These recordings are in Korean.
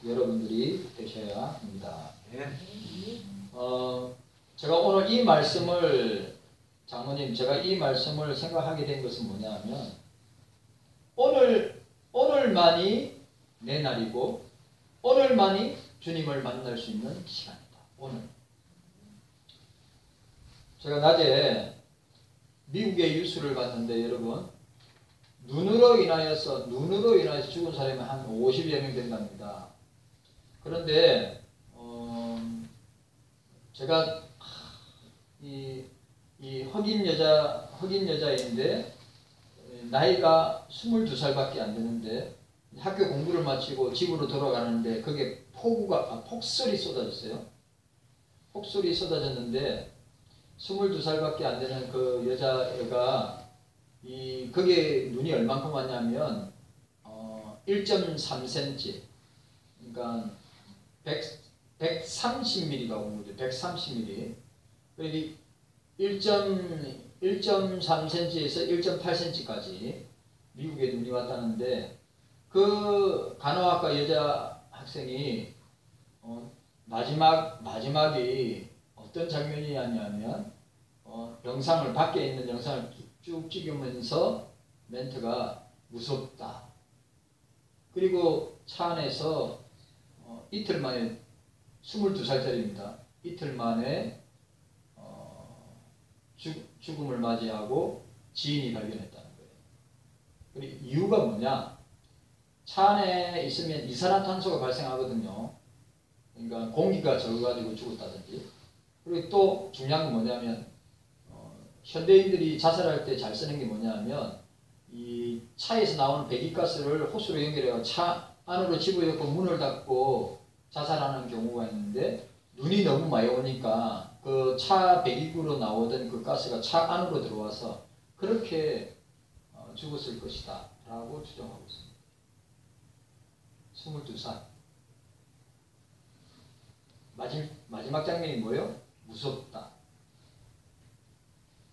여러분들이 되셔야 합니다. 제가 오늘 이 말씀을 장모님 제가 이 말씀을 생각하게 된 것은 뭐냐면 오늘만이 내 날이고 오늘만이 주님을 만날 수 있는 시간이다. 오늘. 제가 낮에 미국의 뉴스를 봤는데 여러분 눈으로 인하여서 죽은 사람이 한 50여 명 된답니다. 그런데 제가 이 흑인 여자인데 나이가 22살밖에 안 되는데 학교 공부를 마치고 집으로 돌아가는데 그게 폭설이 쏟아졌어요. 폭설이 쏟아졌는데 22살밖에 안 되는 그 여자애가 그게 눈이 얼만큼 왔냐면 1.3cm 그러니까 130mm가 온 거죠. 130mm. 그러니까 1.3cm에서 1.8cm까지 미국에 눈이 왔다는데 그 간호학과 여자 학생이 마지막이 어떤 장면이었냐면 밖에 있는 영상을 쭉 찍으면서 멘트가 무섭다. 그리고 차 안에서 이틀 만에 22살짜리입니다. 이틀 만에 죽음을 맞이하고 지인이 발견했다는 거예요. 그리고 이유가 뭐냐? 차 안에 있으면 이산화탄소가 발생하거든요. 그러니까 공기가 적어가지고 죽었다든지. 그리고 또 중요한 건 뭐냐면 현대인들이 자살할 때 잘 쓰는 게 뭐냐면 이 차에서 나오는 배기가스를 호스로 연결해서 차 안으로 집어넣고 문을 닫고 자살하는 경우가 있는데 눈이 너무 많이 오니까 그 차 배기구로 나오던 그 가스가 차 안으로 들어와서 그렇게 죽었을 것이다 라고 추정하고 있습니다. 22살. 마지막 장면이 뭐예요? 무섭다.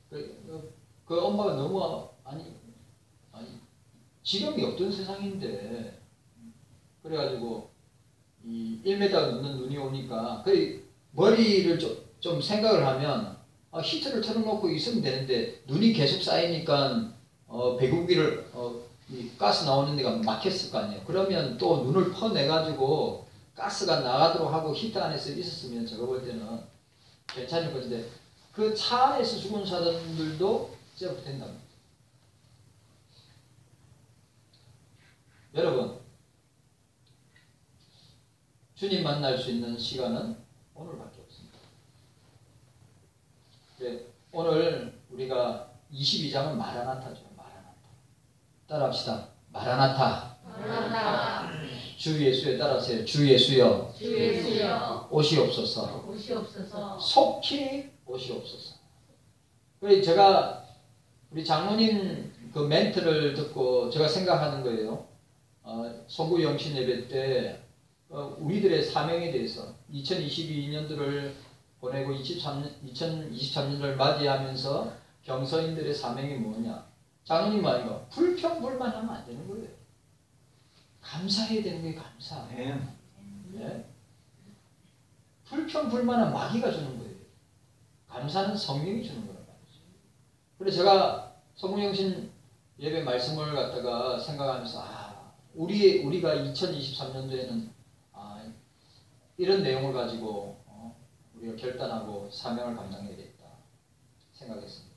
그 엄마가 너무 아니 지경이 없던 세상인데 그래가지고 이 1m 넘는 눈이 오니까 그 머리를 좀 생각을 하면 히터를 틀어놓고 있으면 되는데 눈이 계속 쌓이니까 배구기를 이 가스 나오는 데가 막혔을 거 아니에요. 그러면 또 눈을 퍼내가지고 가스가 나가도록 하고 히터 안에서 있었으면 제가 볼 때는 괜찮을 건데 그 차 안에서 죽은 사람들도 제법 된답니다. 여러분 주님 만날 수 있는 시간은 오늘밖에 없습니다. 그래, 오늘 우리가 22장은 마라나타죠. 마라나타. 따라합시다. 마라나타. 마라나타. 주 예수에 따라하세요. 주 예수여. 주 예수여. 오시옵소서. 오시옵소서. 속히 오시옵소서. 그래 제가 우리 장로님 그 멘트를 듣고 제가 생각하는 거예요. 소구 영신 예배 때 우리들의 사명에 대해서 2022년도를 보내고 2023년을 맞이하면서 경서인들의 사명이 뭐냐? 장로님 말이요. 불평불만하면 안 되는 거예요. 감사해야 되는 게 감사. 네? 불평불만은 마귀가 주는 거예요. 감사는 성령이 주는 거란 말이죠. 그래서 제가 소구영신 예배 말씀을 갖다가 생각하면서 우리가 2023년도에는 이런 내용을 가지고 우리가 결단하고 사명을 감당해야겠다 생각했습니다.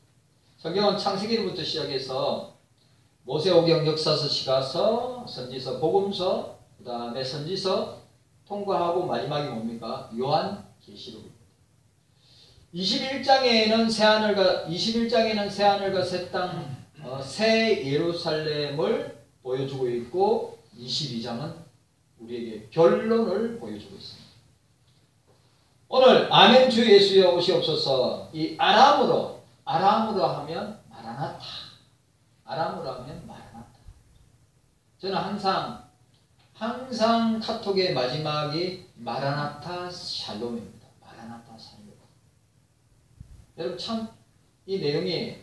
성경은 창세기로부터 시작해서 모세오경, 역사서, 시가서, 선지서, 복음서, 그 다음에 선지서 통과하고 마지막이 뭡니까? 요한계시록입니다. 21장에는 새하늘과 새 땅, 새 예루살렘을 보여주고 있고 22장은 우리에게 결론을 보여주고 있습니다. 오늘 아멘 주 예수여 오시옵소서. 이 아람으로 하면 마라나타. 아람으로 하면 마라나타. 저는 항상 카톡의 마지막이 마라나타 샬롬입니다. 마라나타 샬롬. 여러분 참 이 내용이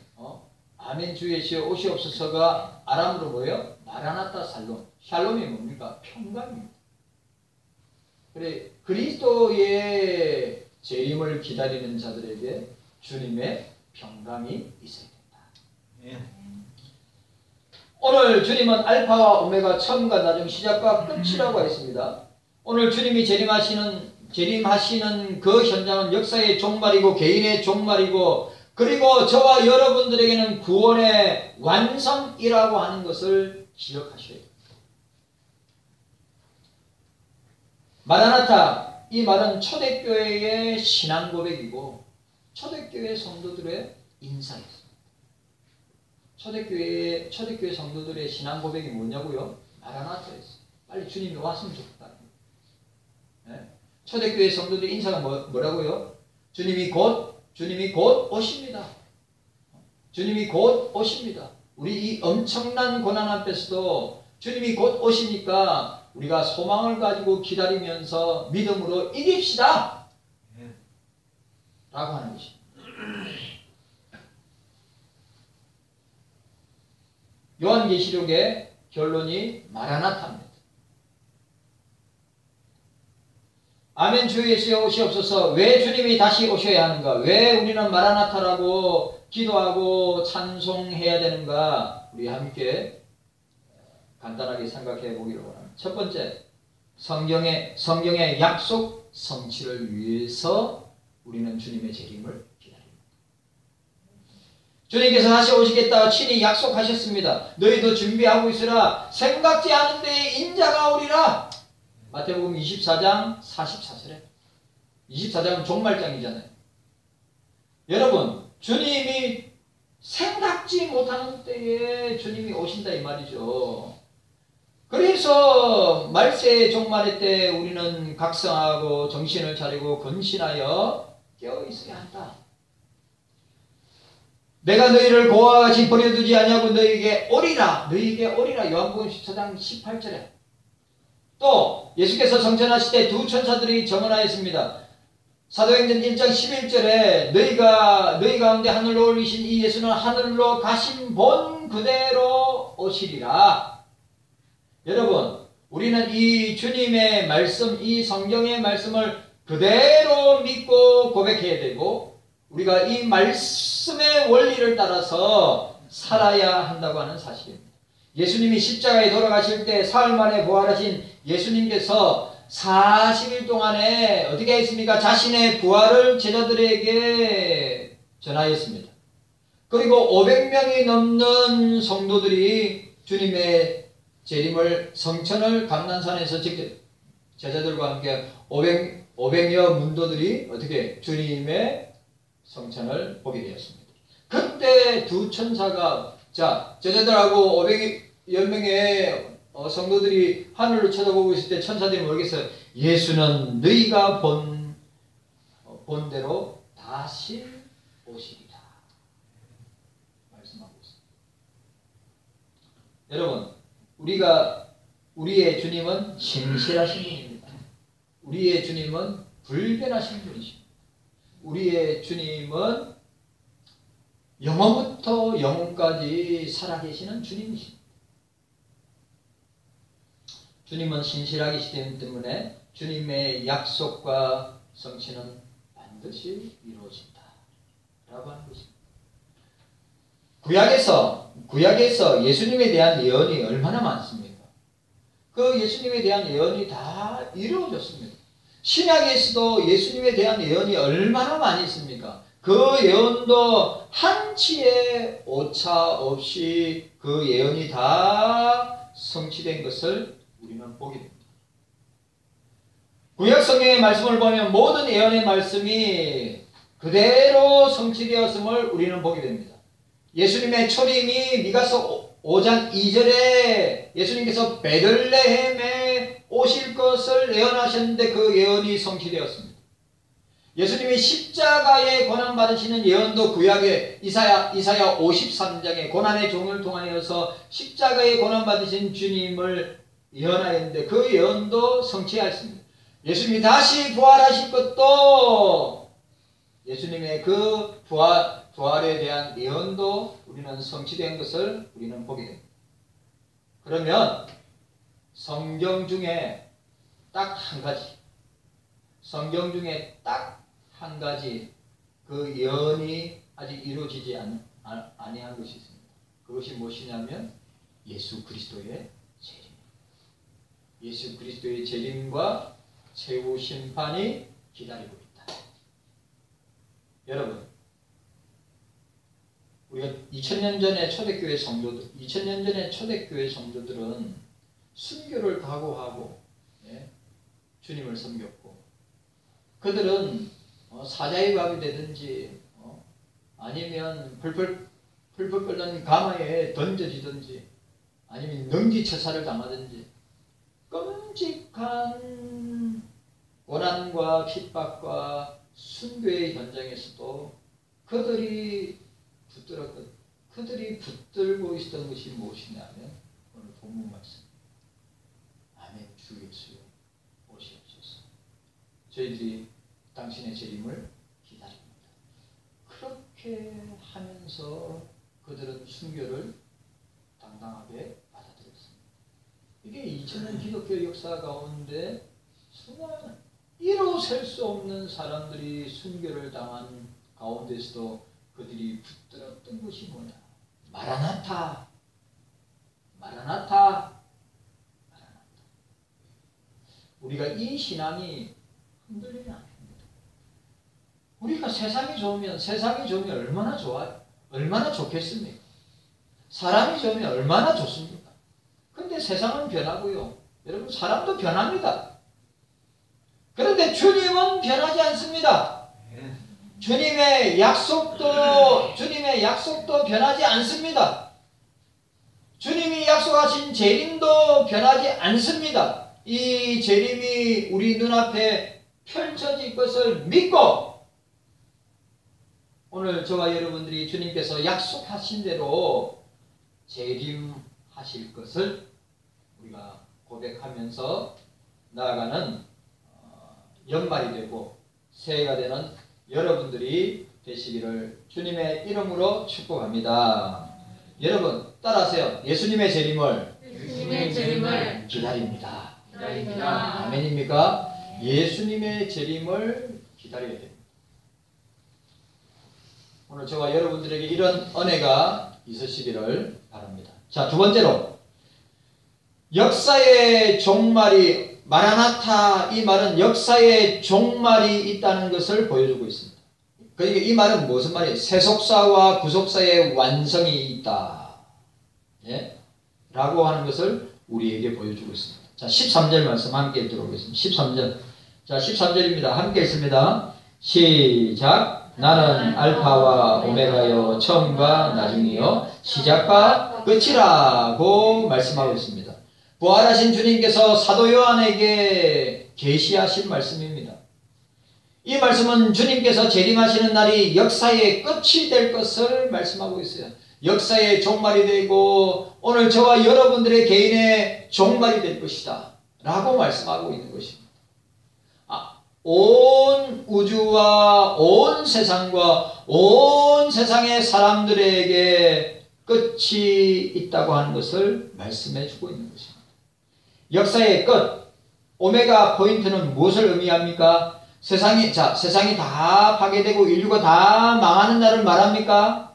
아멘 주 예수여 오시옵소서가 아람으로 뭐예요? 마라나타 샬롬. 샬롬이 뭡니까? 평강입니다. 그래 그리스도의 재림을 기다리는 자들에게 주님의 평강이 있어야 된다. 오늘 주님은 알파와 오메가 처음과 나중 시작과 끝이라고 했습니다. 오늘 주님이 재림하시는 그 현장은 역사의 종말이고 개인의 종말이고 그리고 저와 여러분들에게는 구원의 완성이라고 하는 것을 기억하셔야 됩니다. 마라나타 이 말은 초대교회의 신앙 고백이고 초대교회 성도들의 인사였습니다. 초대교회 성도들의 신앙 고백이 뭐냐고요? 마라나타였어요. 빨리 주님이 왔으면 좋겠다. 네? 초대교회 성도들의 인사가 뭐라고요? 주님이 곧 오십니다. 주님이 곧 오십니다. 우리 이 엄청난 고난 앞에서도 주님이 곧 오시니까 우리가 소망을 가지고 기다리면서 믿음으로 이깁시다. 라고 하는 것입니다. 요한계시록의 결론이 마라나타입니다. 아멘 주 예수여 오시옵소서. 왜 주님이 다시 오셔야 하는가? 왜 우리는 마라나타라고 기도하고 찬송해야 되는가? 우리 함께 간단하게 생각해 보기를 원합니다. 첫 번째, 성경의 약속 성취를 위해서 우리는 주님의 재림을 기다립니다. 주님께서 다시 오시겠다고 친히 약속하셨습니다. 너희도 준비하고 있으라. 생각지 않은 데에 인자가 오리라. 마태복음 24장 44절에 24장은 종말장이잖아요. 여러분 주님이 생각지 못하는 때에 주님이 오신다 이 말이죠. 그래서 말세의 종말의 때 우리는 각성하고 정신을 차리고 근신하여 깨어있어야 한다. 내가 너희를 고아와 같이 버려두지 아니하고 너희에게 오리라. 요한복음 14장 18절에 또 예수께서 성천하실 때 두 천사들이 정언하였습니다. 사도행전 1장 11절에 너희 가운데 하늘로 올리신 이 예수는 하늘로 가신 본 그대로 오시리라. 여러분 우리는 이 주님의 말씀, 이 성경의 말씀을 그대로 믿고 고백해야 되고 우리가 이 말씀의 원리를 따라서 살아야 한다고 하는 사실입니다. 예수님이 십자가에 돌아가실 때 사흘 만에 부활하신 예수님께서 40일 동안에 어떻게 했습니까? 자신의 부활을 제자들에게 전하였습니다. 그리고 500명이 넘는 성도들이 주님의 재림을 성천을 감난산에서 직접 제자들과 함께 500여 문도들이 어떻게 주님의 성천을 보게 되었습니다. 그때 두 천사가 제자들하고 500여명의 성도들이 하늘로 쳐다보고 있을 때 천사들이 모르겠어요. 예수는 너희가 본 대로 다시 오시리라 말씀하고 있습니다. 여러분 우리의 주님은 신실하신 분입니다. 우리의 주님은 불변하신 분이십니다. 우리의 주님은 영원부터 영원까지 살아계시는 주님이십니다. 주님은 신실하시기 때문에 주님의 약속과 성취는 반드시 이루어진다 라고 하는 것입니다. 구약에서 예수님에 대한 예언이 얼마나 많습니까? 그 예수님에 대한 예언이 다 이루어졌습니다. 신약에서도 예수님에 대한 예언이 얼마나 많이 있습니까? 그 예언도 한치의 오차 없이 그 예언이 다 성취된 것을 우리는 보게 됩니다. 구약 성경의 말씀을 보면 모든 예언의 말씀이 그대로 성취되었음을 우리는 보게 됩니다. 예수님의 초림이 미가서 5장 2절에 예수님께서 베들레헴에 오실 것을 예언하셨는데 그 예언이 성취되었습니다. 예수님이 십자가에 고난받으시는 예언도 구약의 이사야 53장에 고난의 종을 통하여서 십자가에 고난받으신 주님을 예언하였는데 그 예언도 성취하였습니다. 예수님이 다시 부활하실 것도 예수님의 그 부활에 대한 예언도 우리는 성취된 것을 우리는 보게 됩니다. 그러면 성경 중에 딱 한 가지 성경 중에 딱 한 가지 그 예언이 아직 이루어지지 아니한 것이 있습니다. 그것이 무엇이냐면 예수 그리스도의 재림. 예수 그리스도의 재림과 최후 심판이 기다리고 있다. 여러분, 우리가 2000년 전에 초대교회 성도들, 2000년 전에 초대교회 성도들은 순교를 각오하고 주님을 섬겼고, 그들은 사자의 밥이 되든지 아니면 풀풀 끓는 가마에 던져지든지 아니면 능지처사를 당하든지 끔찍한 고난과 핍박과 순교의 현장에서도 그들이 붙들고 있었던 것이 무엇이냐면 오늘 본문 말씀. 아멘. 주 예수여 오시옵소서. 저희들이 당신의 재림을 기다립니다. 그렇게 하면서 그들은 순교를 당당하게 받아들였습니다. 이게 2000년 기독교 역사 가운데 수많은 이로 셀 수 없는 사람들이 순교를 당한 가운데서도 그들이 붙들었던 것이 뭐냐? 마라나타, 마라나타, 마라나타. 우리가 이 신앙이 흔들리면 안 됩니다. 우리가 세상이 좋으면 얼마나 좋아요? 얼마나 좋겠습니까? 사람이 좋으면 얼마나 좋습니까? 근데 세상은 변하고요. 여러분, 사람도 변합니다. 그런데 주님은 변하지 않습니다. 주님의 약속도 변하지 않습니다. 주님이 약속하신 재림도 변하지 않습니다. 이 재림이 우리 눈앞에 펼쳐질 것을 믿고 오늘 저와 여러분들이 주님께서 약속하신 대로 재림하실 것을 우리가 고백하면서 나아가는 연말이 되고 새해가 되는 여러분들이 되시기를 주님의 이름으로 축복합니다. 여러분 따라하세요. 예수님의 재림을 기다립니다. 아멘입니까? 예수님의 재림을 기다려야 됩니다. 오늘 저와 여러분들에게 이런 은혜가 있으시기를 바랍니다. 자, 두 번째로 역사의 종말이 마라나타, 이 말은 역사의 종말이 있다는 것을 보여주고 있습니다. 그러니까 이 말은 무슨 말이에요? 세속사와 구속사의 완성이 있다. 예? 라고 하는 것을 우리에게 보여주고 있습니다. 자, 13절 말씀 함께 읽도록 하겠습니다. 13절. 자, 13절입니다. 함께 읽습니다. 시작. 나는 알파와 오메가요, 처음과 나중이요, 시작과 끝이라고 말씀하고 있습니다. 부활하신 주님께서 사도 요한에게 계시하신 말씀입니다. 이 말씀은 주님께서 재림하시는 날이 역사의 끝이 될 것을 말씀하고 있어요. 역사의 종말이 되고 오늘 저와 여러분들의 개인의 종말이 될 것이다 라고 말씀하고 있는 것입니다. 온 우주와 온 세상과 온 세상의 사람들에게 끝이 있다고 하는 것을 말씀해 주고 있는 것입니다. 역사의 끝, 오메가 포인트는 무엇을 의미합니까? 세상이 다 파괴되고 인류가 다 망하는 날을 말합니까?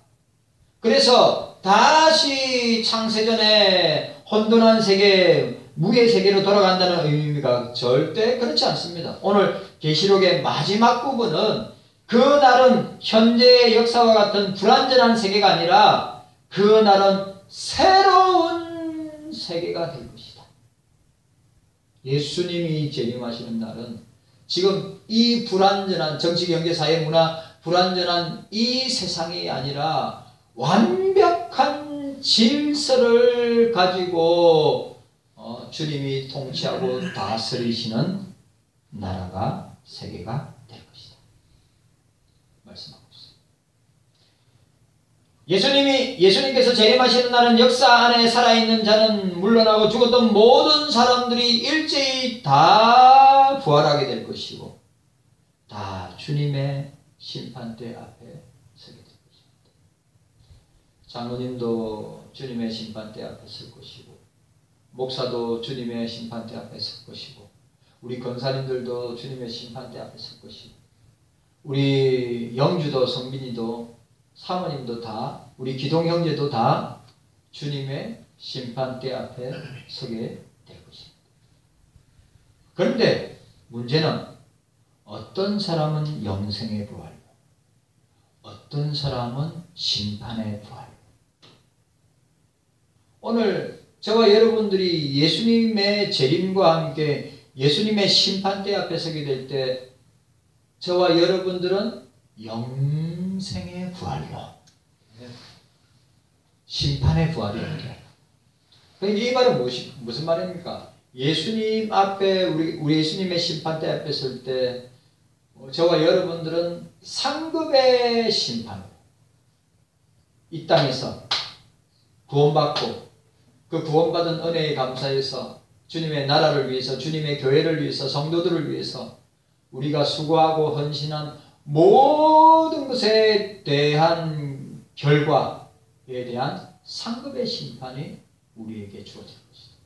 그래서 다시 창세전에 혼돈한 세계, 무의 세계로 돌아간다는 의미입니까? 절대 그렇지 않습니다. 오늘 계시록의 마지막 부분은 그 날은 현재의 역사와 같은 불완전한 세계가 아니라 그 날은 새로운 세계가 될 것이다. 예수님이 재림하시는 날은 지금 이 불완전한 정치, 경제, 사회, 문화 불완전한 이 세상이 아니라 완벽한 질서를 가지고 주님이 통치하고 다스리시는 나라가 세계가 될 것이다. 말씀하고 있습니다. 예수님께서 재림하시는 날은 역사 안에 살아있는 자는 물러나고 죽었던 모든 사람들이 일제히 다 부활하게 될 것이고 다 주님의 심판대 앞에 서게 될 것입니다. 장로님도 주님의 심판대 앞에 설 것이고 목사도 주님의 심판대 앞에 설 것이고 우리 권사님들도 주님의 심판대 앞에 설 것이고 우리 영주도 성빈이도 사모님도 다 우리 기동 형제도 다 주님의 심판대 앞에 서게 될 것입니다. 그런데 문제는 어떤 사람은 영생의 부활로, 어떤 사람은 심판의 부활로. 오늘 저와 여러분들이 예수님의 재림과 함께 예수님의 심판대 앞에 서게 될 때 저와 여러분들은 영생의 부활로, 심판의 부활이 아니라. 이 말은 무슨 말입니까? 예수님 앞에 우리 예수님의 심판대 앞에 설 때 저와 여러분들은 상급의 심판으로 이 땅에서 구원받고 그 구원받은 은혜에 감사해서 주님의 나라를 위해서 주님의 교회를 위해서 성도들을 위해서 우리가 수고하고 헌신한 모든 것에 대한 결과에 대한 상급의 심판이 우리에게 주어질 것이다.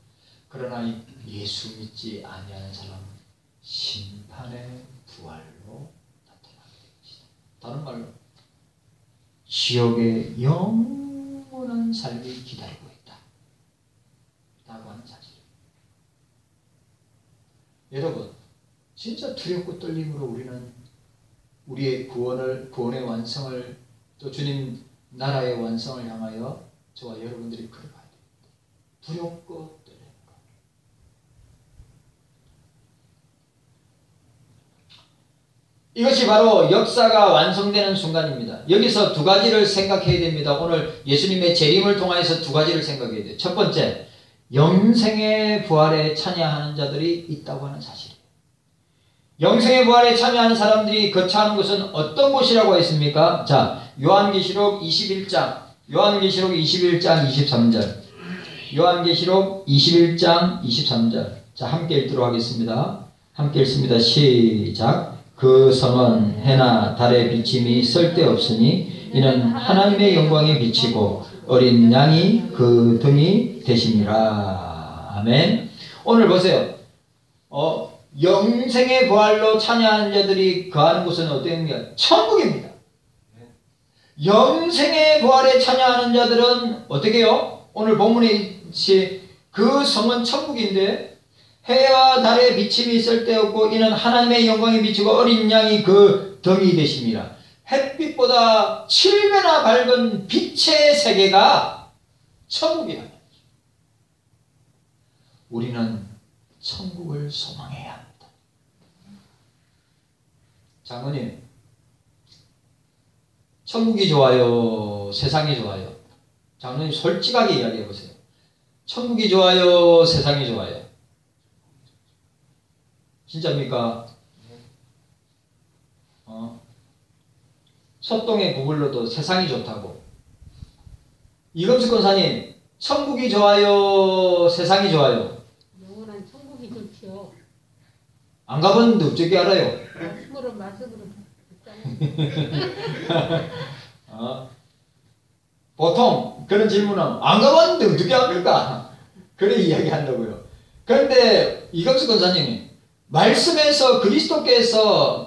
그러나 예수 믿지 아니하는 사람은 심판의 부활로 나타나게 될 것이다. 다른 말로 지옥의 영원한 삶이 기다리고 있다 라고 하는 사실입니다. 여러분, 진짜 두렵고 떨림으로 우리는 우리의 구원의 완성을 또 주님 나라의 완성을 향하여 저와 여러분들이 걸어가야 됩니다. 두렵고 떨리는 것. 이것이 바로 역사가 완성되는 순간입니다. 여기서 두 가지를 생각해야 됩니다. 오늘 예수님의 재림을 통해서 두 가지를 생각해야 돼요. 첫 번째, 영생의 부활에 참여하는 자들이 있다고 하는 사실이에요. 영생의 부활에 참여하는 사람들이 거처하는 곳은 어떤 곳이라고 했습니까? 자, 요한계시록 21장 23절. 요한계시록 21장 23절. 자, 함께 읽도록 하겠습니다. 함께 읽습니다. 시작. 그 성은 해나 달의 비침이 쓸데없으니 이는 하나님의 영광에 비치고 어린 양이 그 등이 되심이라. 아멘. 오늘 보세요. 영생의 부활로 참여하는 자들이 거하는 곳은 어디입니까? 천국입니다. 영생의 부활에 참여하는 자들은 어떻게 해요? 오늘 본문에 있지 그 성은 천국인데 해와 달의 비침이 쓸데없고 이는 하나님의 영광에 비치고 어린 양이 그 덩이 되심이라. 햇빛보다 7배나 밝은 빛의 세계가 천국이다. 우리는 천국을 소망해야 합니다. 장로님, 천국이 좋아요? 세상이 좋아요? 장로님 솔직하게 이야기해 보세요. 천국이 좋아요? 세상이 좋아요? 진짜입니까? 소똥에 구글러도 세상이 좋다고. 이금수 권사님, 천국이 좋아요? 세상이 좋아요? 영원한 천국이 좋지요. 안 가봤는데 어떻게 알아요? 말씀으로 듣잖아요. 보통 그런 질문은 안 가봤는데 어떻게 합니까? 그래 이야기한다고요. 그런데 이금수 권사님이 말씀에서 그리스도께서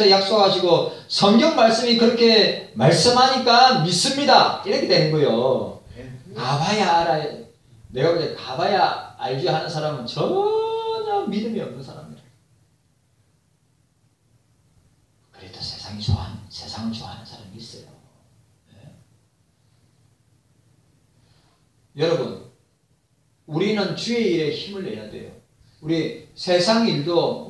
약속하시고 성경 말씀이 그렇게 말씀하니까 믿습니다. 이렇게 되는 거예요. 가봐야 알아요. 내가 볼 때 가봐야 알지 하는 사람은 전혀 믿음이 없는 사람이에요. 그래도 세상을 좋아하는 사람이 있어요. 네. 여러분, 우리는 주의 일에 힘을 내야 돼요. 우리가 세상 일도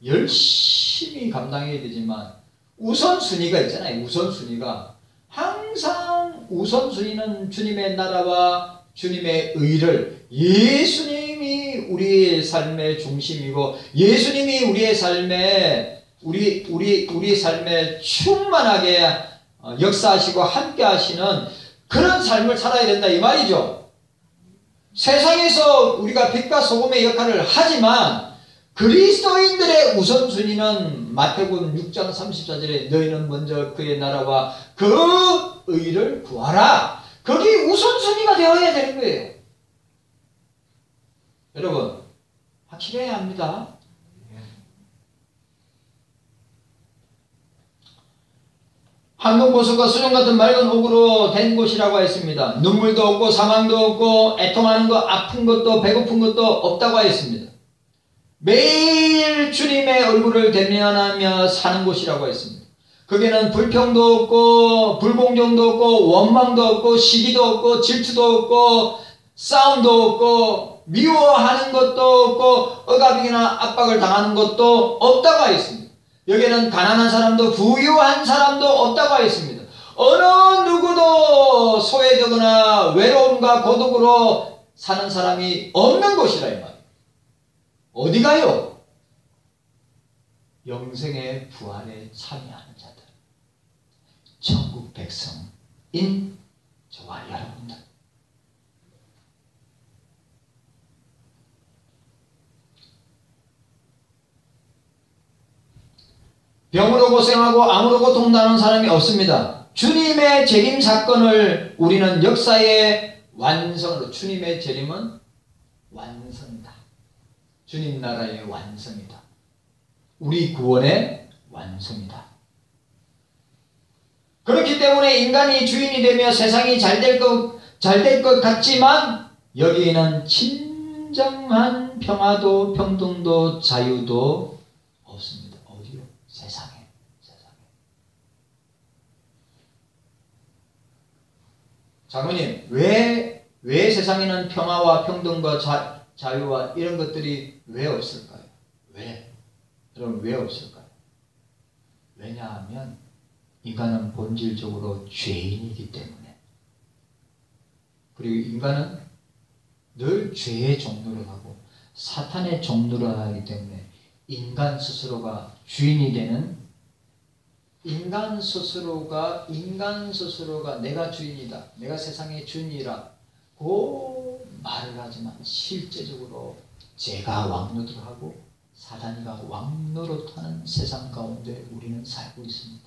열심히 감당해야 되지만 우선순위가 있잖아요. 우선순위가 항상 우선순위는 주님의 나라와 주님의 의를, 예수님이 우리의 삶의 중심이고 예수님이 우리의 삶에 우리 삶에 충만하게 역사하시고 함께 하시는 그런 삶을 살아야 된다 이 말이죠. 세상에서 우리가 빛과 소금의 역할을 하지만 그리스도인들의 우선순위는 마태복음 6장 34절에 너희는 먼저 그의 나라와 그 의를 구하라. 그게 우선순위가 되어야 되는 거예요. 여러분, 확실해야 합니다. 황금보석과 수정 같은 맑은 옥으로 된 곳이라고 했습니다. 눈물도 없고 사망도 없고 애통하는 것, 아픈 것도 배고픈 것도 없다고 했습니다. 매일 주님의 얼굴을 대면하며 사는 곳이라고 했습니다. 거기는 불평도 없고 불공정도 없고 원망도 없고 시기도 없고 질투도 없고 싸움도 없고 미워하는 것도 없고 억압이나 압박을 당하는 것도 없다고 하였습니다. 여기는 가난한 사람도 부유한 사람도 없다고 하였습니다. 어느 누구도 소외되거나 외로움과 고독으로 사는 사람이 없는 곳이라 이 말이에요. 어디 가요? 영생의 부활에 참여하는 자들, 천국 백성인 저와 여러분들. 병으로 고생하고 암으로 고통당하는 사람이 없습니다. 주님의 재림 사건을 우리는 역사의 완성으로, 주님의 재림은 완성이다. 주님 나라의 완성이다. 우리 구원의 완성이다. 그렇기 때문에 인간이 주인이 되며 세상이 잘 될 것 같지만 여기에는 진정한 평화도 평등도 자유도 없습니다. 어디요? 세상에. 장로님, 왜 세상에는 평화와 평등과 자유와 이런 것들이 왜 없을까요? 왜? 여러분, 왜 없을까요? 왜냐하면 인간은 본질적으로 죄인이기 때문에, 그리고 인간은 늘 죄의 종노를 하고 사탄의 종노를 하기 때문에 인간 스스로가 주인이 되는, 인간 스스로가 내가 주인이다, 내가 세상의 주인이라고 말을 하지만 실제적으로 죄가 왕노릇하고 사단이가 왕노릇하는 세상 가운데 우리는 살고 있습니다.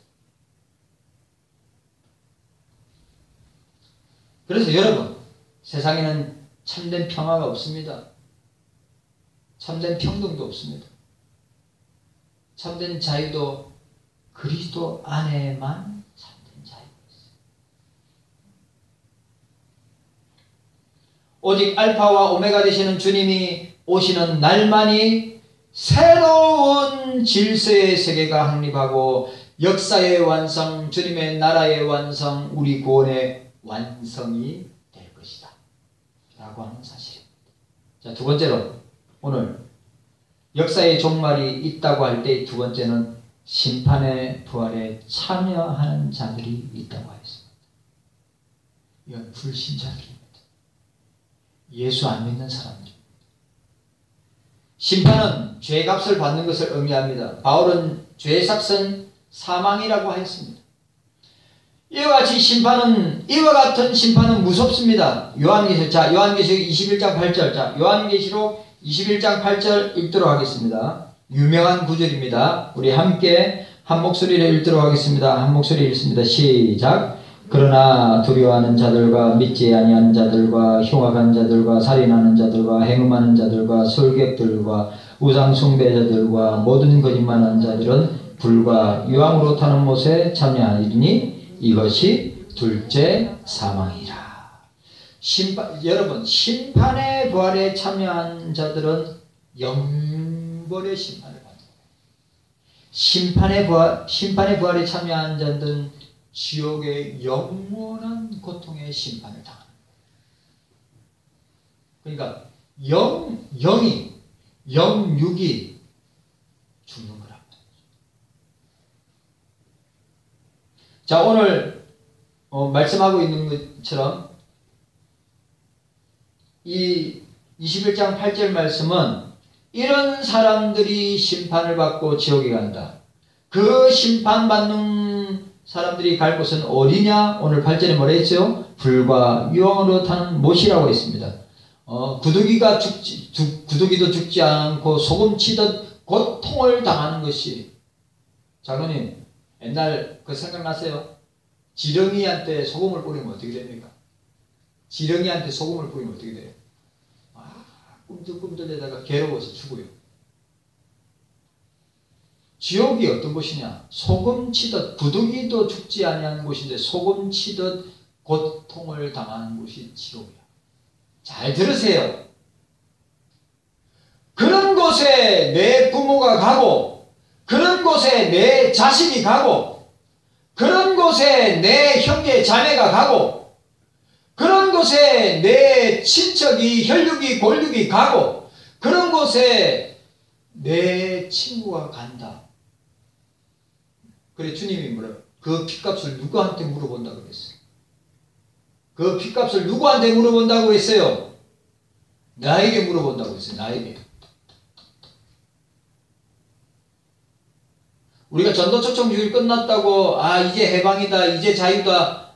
그래서 여러분, 세상에는 참된 평화가 없습니다. 참된 평등도 없습니다. 참된 자유도 그리스도 안에만 참된 자유가 있어요. 오직 알파와 오메가 되시는 주님이 오시는 날만이 새로운 질서의 세계가 확립하고 역사의 완성, 주님의 나라의 완성, 우리 구원의 완성이 될 것이다 라고 하는 사실입니다. 자, 두 번째로 오늘 역사의 종말이 있다고 할 때 두 번째는 심판의 부활에 참여하는 자들이 있다고 하였습니다. 이건 불신자들입니다. 예수 안 믿는 사람들. 심판은 죄값을 받는 것을 의미합니다. 바울은 죄삭은 사망이라고 하였습니다. 이와 같은 심판은 무섭습니다. 요한계시록 21장 8절. 자, 요한계시록 21장 8절 읽도록 하겠습니다. 유명한 구절입니다. 우리 함께 한 목소리로 읽도록 하겠습니다. 한 목소리 읽습니다. 시작. 그러나 두려워하는 자들과 믿지 아니하는 자들과 흉악한 자들과 살인하는 자들과 행음하는 자들과 술객들과 우상 숭배자들과 모든 거짓말하는 자들은 불과 유황으로 타는 못에 참여하리니 이것이 둘째 사망이라. 여러분, 심판의 부활에 참여한 자들은 영벌의 심판을 받는 거예요. 심판의 부활에 참여한 자들은 지옥의 영원한 고통의 심판을 당하는 거예요. 그러니까 영육이 죽는 거란 말이죠. 자, 오늘 말씀하고 있는 것처럼 이 21장 8절 말씀은 이런 사람들이 심판을 받고 지옥에 간다. 그 심판받는 사람들이 갈 곳은 어디냐? 오늘 8절에 뭐라 했죠? 불과 유황으로 타는 못이라고 했습니다. 구더기도 죽지 않고 소금치듯 고통을 당하는 것이. 장로님, 옛날 그 생각나세요? 지렁이한테 소금을 뿌리면 어떻게 됩니까? 지렁이한테 소금을 뿌리면 어떻게 돼요? 꿈틀꿈틀대다가 괴로워서 죽어요. 지옥이 어떤 곳이냐? 소금 치듯 부득이도 죽지 아니하는 곳인데 소금 치듯 고통을 당하는 곳이 지옥이야. 잘 들으세요. 그런 곳에 내 부모가 가고, 그런 곳에 내 자식이 가고, 그런 곳에 내 형제 자매가 가고, 그런 곳에 내 친척이 혈육이 골육이 가고, 그런 곳에 내 친구가 간다. 그래 주님이 뭐라? 그 핏값을 누구한테 물어본다고 그랬어요? 그 핏값을 누구한테 물어본다고 했어요? 나에게 물어본다고 했어요. 나에게. 우리가 전도초청주일 끝났다고 이제 해방이다, 이제 자유다,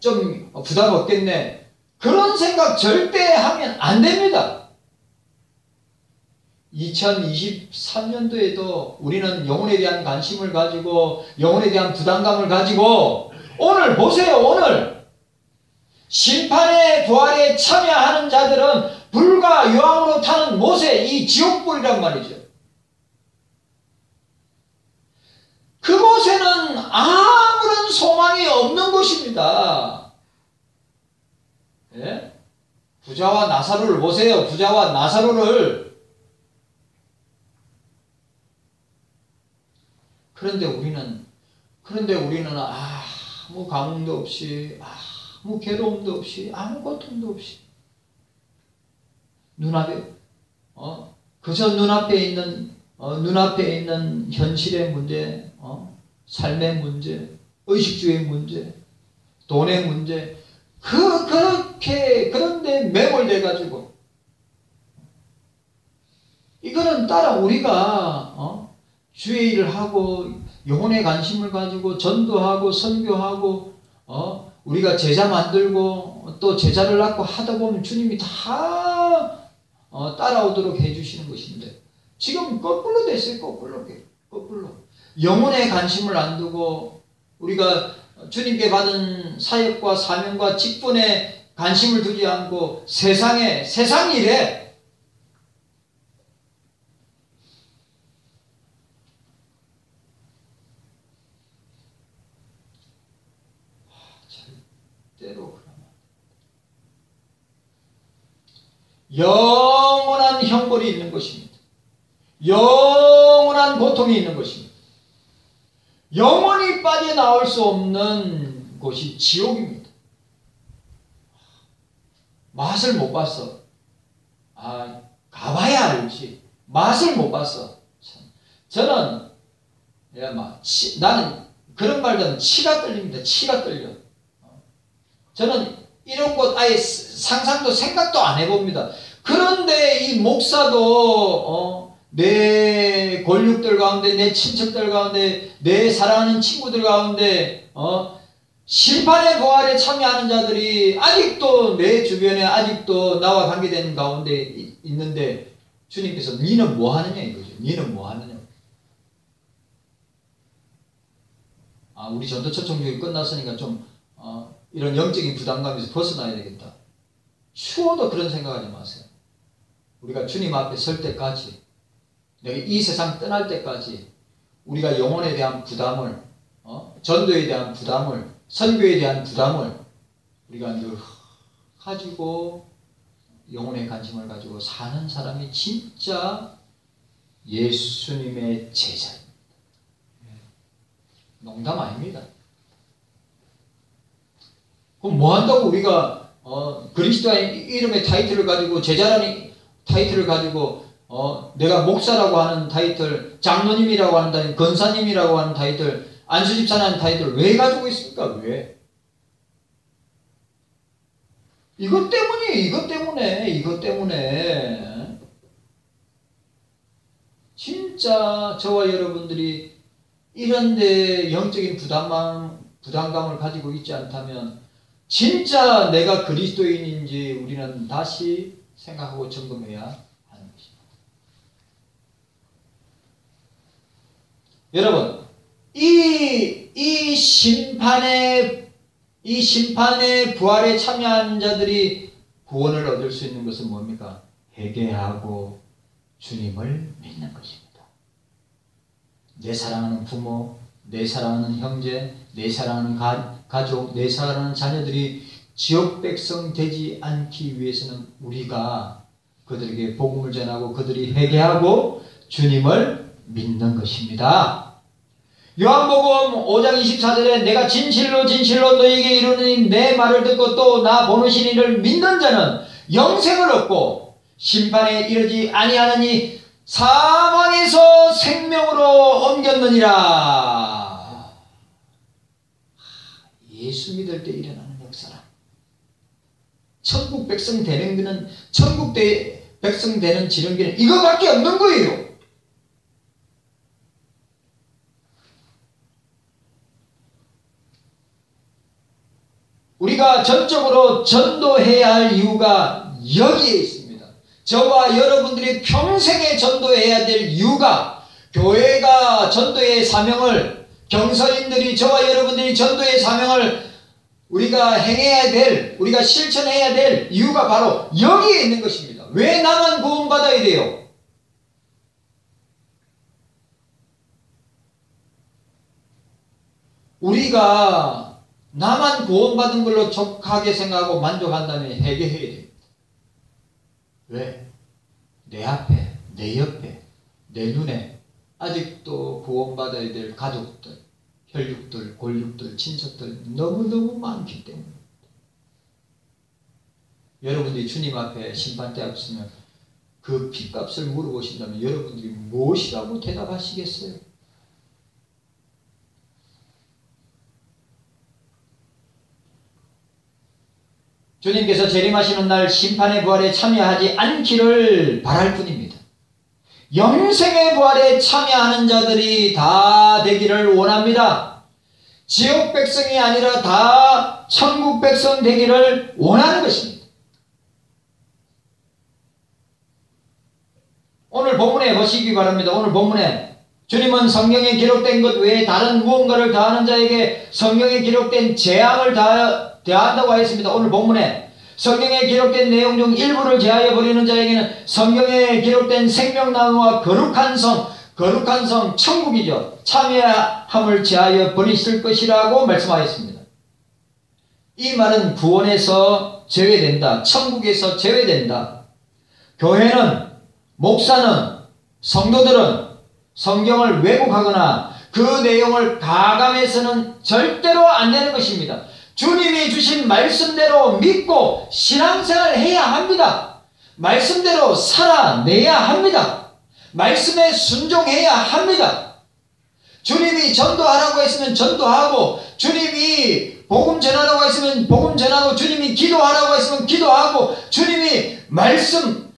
좀 부담 없겠네, 그런 생각 절대 하면 안 됩니다. 2023년도에도 우리는 영혼에 대한 관심을 가지고 영혼에 대한 부담감을 가지고, 오늘 보세요. 오늘 심판의 부활에 참여하는 자들은 불과 유황으로 타는 못에 이 지옥불이란 말이죠. 그곳에는 아무런 소망이 없는 곳입니다. 예? 부자와 나사로를 보세요. 부자와 나사로를. 그런데 우리는 아무 감흥도 없이, 아무 괴로움도 없이, 아무 고통도 없이, 눈앞에 그저 눈앞에 있는 현실의 문제, 삶의 문제, 의식주의 문제, 돈의 문제, 그런데 매몰돼 가지고, 이거는 따라 우리가 주의 일을 하고 영혼의 관심을 가지고 전도하고 선교하고 우리가 제자 만들고 또 제자를 낳고 하다 보면 주님이 다 따라오도록 해주시는 것인데, 지금 거꾸로 됐어요. 거꾸로 영혼의 관심을 안 두고 우리가 주님께 받은 사역과 사명과 직분에 관심을 두지 않고 세상 일에, 절대로 그러면 영원한 형벌이 있는 것입니다. 영원한 고통이 있는 것입니다. 영원히 빠져나올 수 없는 곳이 지옥입니다. 맛을 못 봤어. 가봐야 알지. 맛을 못 봤어. 저는 나는 그런 말 들으면 치가 떨립니다. 치가 떨려. 저는 이런 곳 아예 상상도 생각도 안 해봅니다. 그런데 이 목사도 내 권력들 가운데, 내 친척들 가운데, 내 사랑하는 친구들 가운데 심판의 부활에 참여하는 자들이 아직도 내 주변에 아직도 나와 관계된 가운데 있는데, 주님께서 니는 뭐 하느냐 이거죠. 니는 뭐 하느냐. 우리 전도초청교육 끝났으니까 좀 이런 영적인 부담감에서 벗어나야 되겠다. 추워도 그런 생각하지 마세요. 우리가 주님 앞에 설 때까지, 내가 이 세상 떠날 때까지 우리가 영혼에 대한 부담을, 전도에 대한 부담을, 선교에 대한 부담을 우리가 늘 가지고 영혼의 관심을 가지고 사는 사람이 진짜 예수님의 제자입니다. 농담 아닙니다. 그럼 뭐 한다고 우리가 그리스도의 이름의 타이틀을 가지고, 제자라는 타이틀을 가지고 내가 목사라고 하는 타이틀, 장로님이라고 하는 타이틀, 권사님이라고 하는 타이틀, 안수집사라는 타이틀을 왜 가지고 있습니까? 왜? 이것 때문에 진짜 저와 여러분들이 이런데 영적인 부담감을 가지고 있지 않다면 진짜 내가 그리스도인인지 우리는 다시 생각하고 점검해야 하는 것입니다. 여러분, 이 심판의 부활에 참여한 자들이 구원을 얻을 수 있는 것은 뭡니까? 회개하고 주님을 믿는 것입니다. 내 사랑하는 부모, 내 사랑하는 형제, 내 사랑하는 가족, 내 사랑하는 자녀들이 지역 백성 되지 않기 위해서는 우리가 그들에게 복음을 전하고 그들이 회개하고 주님을 믿는 것입니다. 요한복음 5장 24절에 내가 진실로 진실로 너희에게 이르노니 내 말을 듣고 또 나 보내신 이를 믿는 자는 영생을 얻고 심판에 이르지 아니하느니 사망에서 생명으로 옮겼느니라. 예수 믿을 때 일어나는 역사라. 천국 백성 되는 것은 천국 백성 되는 지름길은 이거밖에 없는 거예요. 우리가 전적으로 전도해야 할 이유가 여기에 있습니다. 저와 여러분들이 평생에 전도해야 될 이유가 교회가 전도의 사명을 경서인들이 저와 여러분들이 전도의 사명을 우리가 행해야 될 우리가 실천해야 될 이유가 바로 여기에 있는 것입니다. 왜 나만 구원받아야 돼요? 우리가 나만 구원받은 걸로 족하게 생각하고 만족한다면 회개해야 됩니다. 왜? 내 앞에, 내 옆에, 내 눈에 아직도 구원받아야 될 가족들, 혈육들, 골육들, 친척들 너무너무 많기 때문에 여러분들이 주님 앞에 심판대 앞서면 그 핏값을 물어보신다면 여러분들이 무엇이라고 대답하시겠어요? 주님께서 재림하시는 날 심판의 부활에 참여하지 않기를 바랄 뿐입니다. 영생의 부활에 참여하는 자들이 다 되기를 원합니다. 지옥 백성이 아니라 다 천국 백성 되기를 원하는 것입니다. 오늘 본문에 보시기 바랍니다. 오늘 본문에 주님은 성경에 기록된 것 외에 다른 무언가를 다하는 자에게 성경에 기록된 재앙을 대한다고 하였습니다. 오늘 본문에 성경에 기록된 내용 중 일부를 제하여 버리는 자에게는 성경에 기록된 생명나무와 거룩한 성 천국이죠. 참여함을 제하여 버리실 것이라고 말씀하였습니다. 이 말은 구원에서 제외된다. 천국에서 제외된다. 교회는 목사는 성도들은 성경을 왜곡하거나 그 내용을 가감해서는 절대로 안 되는 것입니다. 주님이 주신 말씀대로 믿고 신앙생활을 해야 합니다. 말씀대로 살아내야 합니다. 말씀에 순종해야 합니다. 주님이 전도하라고 했으면 전도하고 주님이 복음 전하라고 했으면 복음 전하고 주님이 기도하라고 했으면 기도하고 주님이 말씀